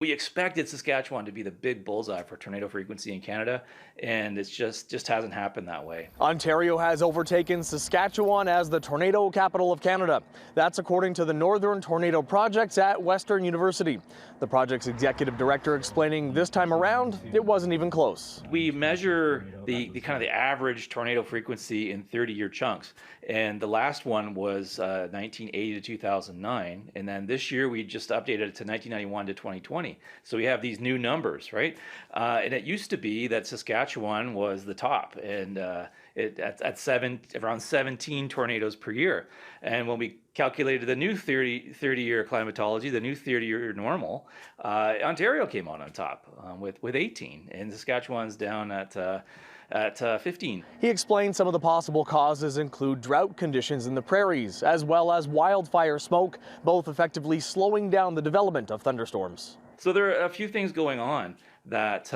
We expected Saskatchewan to be the big bullseye for tornado frequency in Canada, and it's just hasn't happened that way. Ontario has overtaken Saskatchewan as the tornado capital of Canada. That's according to the Northern Tornado Projects at Western University. The project's executive director explaining this time around, it wasn't even close. We measure the kind of the average tornado frequency in 30-year chunks, and the last one was 1980 to 2009, and then this year we just updated it to 1991 to 2020. So we have these new numbers, right? And it used to be that Saskatchewan was the top, and around 17 tornadoes per year. And when we calculated the new 30-year climatology, the new 30-year normal, Ontario came out on top with 18, and Saskatchewan's down at 15. He explained some of the possible causes include drought conditions in the prairies, as well as wildfire smoke, both effectively slowing down the development of thunderstorms. So there are a few things going on that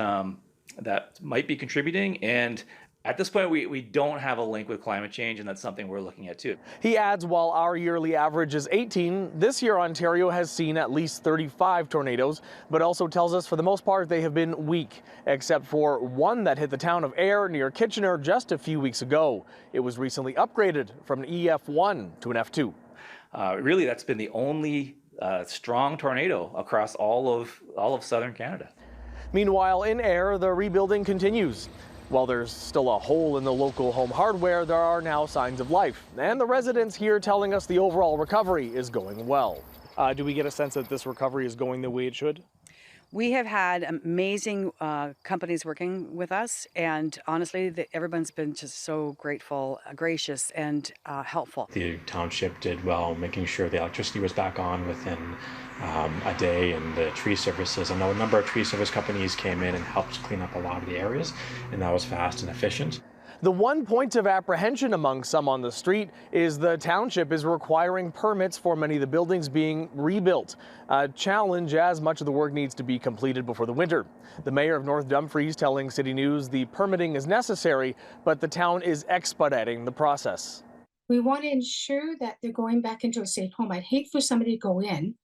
might be contributing, and at this point, we don't have a link with climate change, and that's something we're looking at too. He adds while our yearly average is 18, this year Ontario has seen at least 35 tornadoes, but also tells us for the most part they have been weak, except for one that hit the town of Ayr near Kitchener just a few weeks ago. It was recently upgraded from an EF1 to an F2. Really, that's been the only strong tornado across all of southern Canada. Meanwhile, in Ayr, the rebuilding continues. While there's still a hole in the local home hardware, there are now signs of life. And the residents here telling us the overall recovery is going well. Do we get a sense that this recovery is going the way it should? We have had amazing companies working with us, and honestly, everyone's been just so grateful, gracious, and helpful. The township did well, making sure the electricity was back on within a day, and the tree services. I know a number of tree service companies came in and helped clean up a lot of the areas, and that was fast and efficient. The one point of apprehension among some on the street is the township is requiring permits for many of the buildings being rebuilt. A challenge as much of the work needs to be completed before the winter. The mayor of North Dumfries telling City News the permitting is necessary, but the town is expediting the process. We want to ensure that they're going back into a safe home. I'd hate for somebody to go in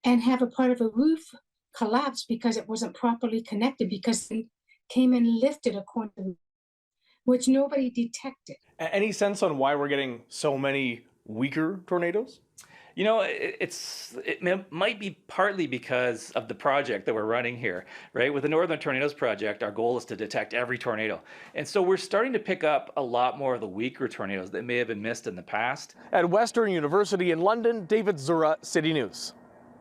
and have a part of a roof collapse because it wasn't properly connected, because they came and lifted a corner, which nobody detected. Any sense on why we're getting so many weaker tornadoes? You know, it might be partly because of the project that we're running here, right? With the Northern Tornadoes Project, our goal is to detect every tornado. And so we're starting to pick up a lot more of the weaker tornadoes that may have been missed in the past. At Western University in London, David Zura, City News.